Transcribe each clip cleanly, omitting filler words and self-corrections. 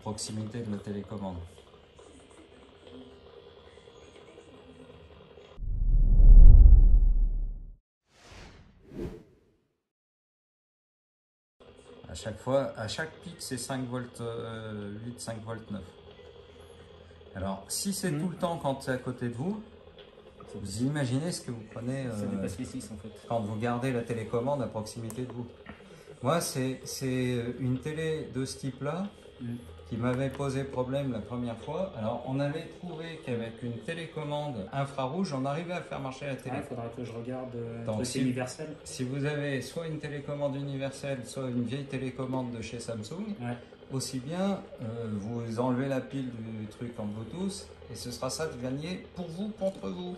proximité de la télécommande. À chaque fois, à chaque pic, c'est 5 volts 8, 5 volts 9. Alors, si c'est tout le temps quand c'est à côté de vous, vous imaginez ce que vous prenez ça dépasse les 6 en fait. quand vous gardez la télécommande à proximité de vous. Moi, c'est une télé de ce type-là qui m'avait posé problème la première fois. Alors, on avait trouvé qu'avec une télécommande infrarouge, on arrivait à faire marcher la télé. Il faudra que je regarde Donc, c'est universel. Si vous avez soit une télécommande universelle, soit une vieille télécommande de chez Samsung, aussi bien vous enlevez la pile du truc en Bluetooth et ce sera ça de gagner pour vous contre vous.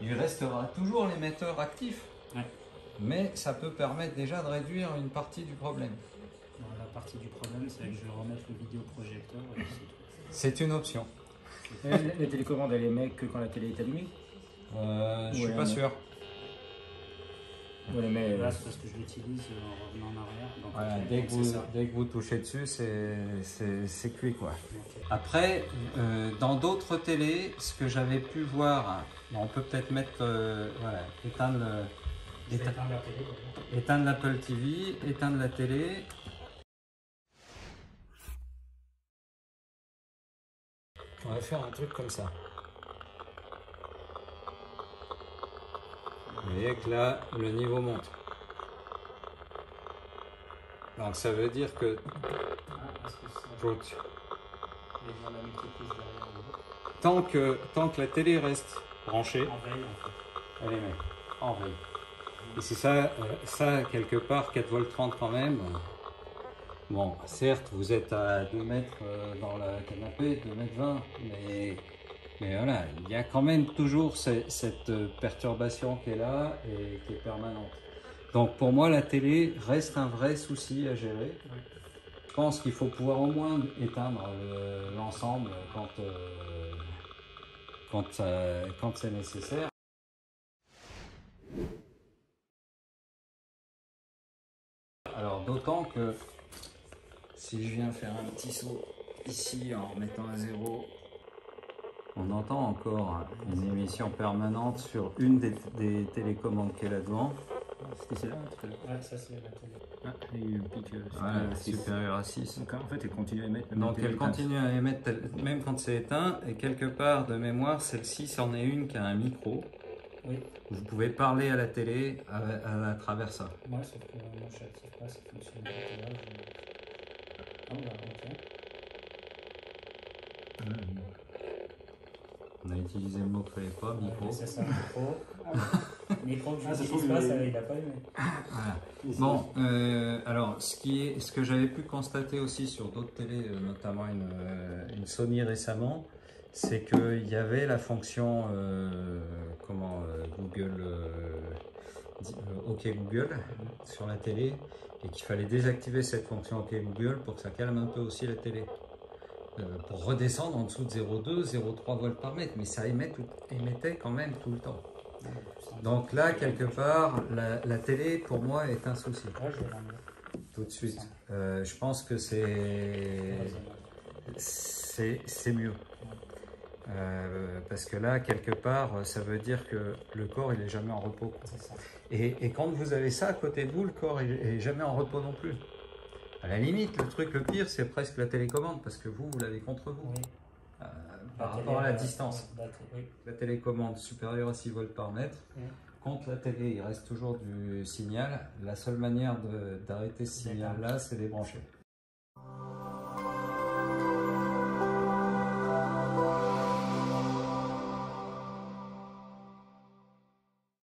Il restera toujours l'émetteur actif, mais ça peut permettre déjà de réduire une partie du problème. La partie du problème, c'est que je vais remettre le vidéoprojecteur. C'est une option. La télécommande, elle émet que quand la télé est allumée? Je suis pas sûr. Mais là, c'est parce que je l'utilise en revenant en arrière. Donc, voilà, dès que vous touchez dessus, c'est cuit quoi. Après, dans d'autres télés, ce que j'avais pu voir, on peut peut-être mettre, voilà, éteindre l'Apple TV, éteindre la télé. On va faire un truc comme ça. Vous voyez que là, le niveau monte. Donc ça veut dire que tant que la télé reste branchée, elle émet en veille. Et c'est ça quelque part 4 volts 30 quand même. Bon, certes, vous êtes à 2 mètres dans le canapé, 2 mètres 20, mais voilà, il y a quand même toujours cette perturbation qui est là et qui est permanente. Donc pour moi, la télé reste un vrai souci à gérer. Je pense qu'il faut pouvoir au moins éteindre l'ensemble quand c'est nécessaire. Alors d'autant que si je viens faire un petit saut ici en remettant à 0, on entend encore une émission permanente sur une des télécommandes qui est là-devant. C'était celle-là tout à l'heure. Ouais, ça c'est la télé. Il y a eu un pic supérieur à 6. Donc en fait, elle continue à émettre. Donc elle continue à émettre même quand c'est éteint. Et quelque part de mémoire, celle-ci, c'en est une qui a un micro. Oui. Vous pouvez parler à la télé à travers ça. Moi, sauf que moi je n'active pas cette fonctionnalité-là. Ah, bah, ok. On a utilisé le mot qu'il ne fallait pas, micro. C'est ça, micro. Micro, je sais pas, ça, il n'a pas aimé. Voilà. Bon, alors, ce que j'avais pu constater aussi sur d'autres télés, notamment une Sony récemment, c'est qu'il y avait la fonction Google, OK Google sur la télé, et qu'il fallait désactiver cette fonction OK Google pour que ça calme un peu aussi la télé. Pour redescendre en dessous de 0,2, 0,3 volts par mètre, mais ça émettait quand même tout le temps. Donc là, quelque part, la télé, pour moi, est un souci. Tout de suite. Je pense que c'est mieux. Parce que là, quelque part, ça veut dire que le corps, il n'est jamais en repos. Et quand vous avez ça à côté de vous, le corps est jamais en repos non plus. À la limite, le pire, c'est presque la télécommande, parce que vous l'avez contre vous. Oui. Par rapport à la distance. La télécommande supérieure à 6 volts par mètre. Contre la télé, il reste toujours du signal. La seule manière d'arrêter ce signal-là, c'est débrancher.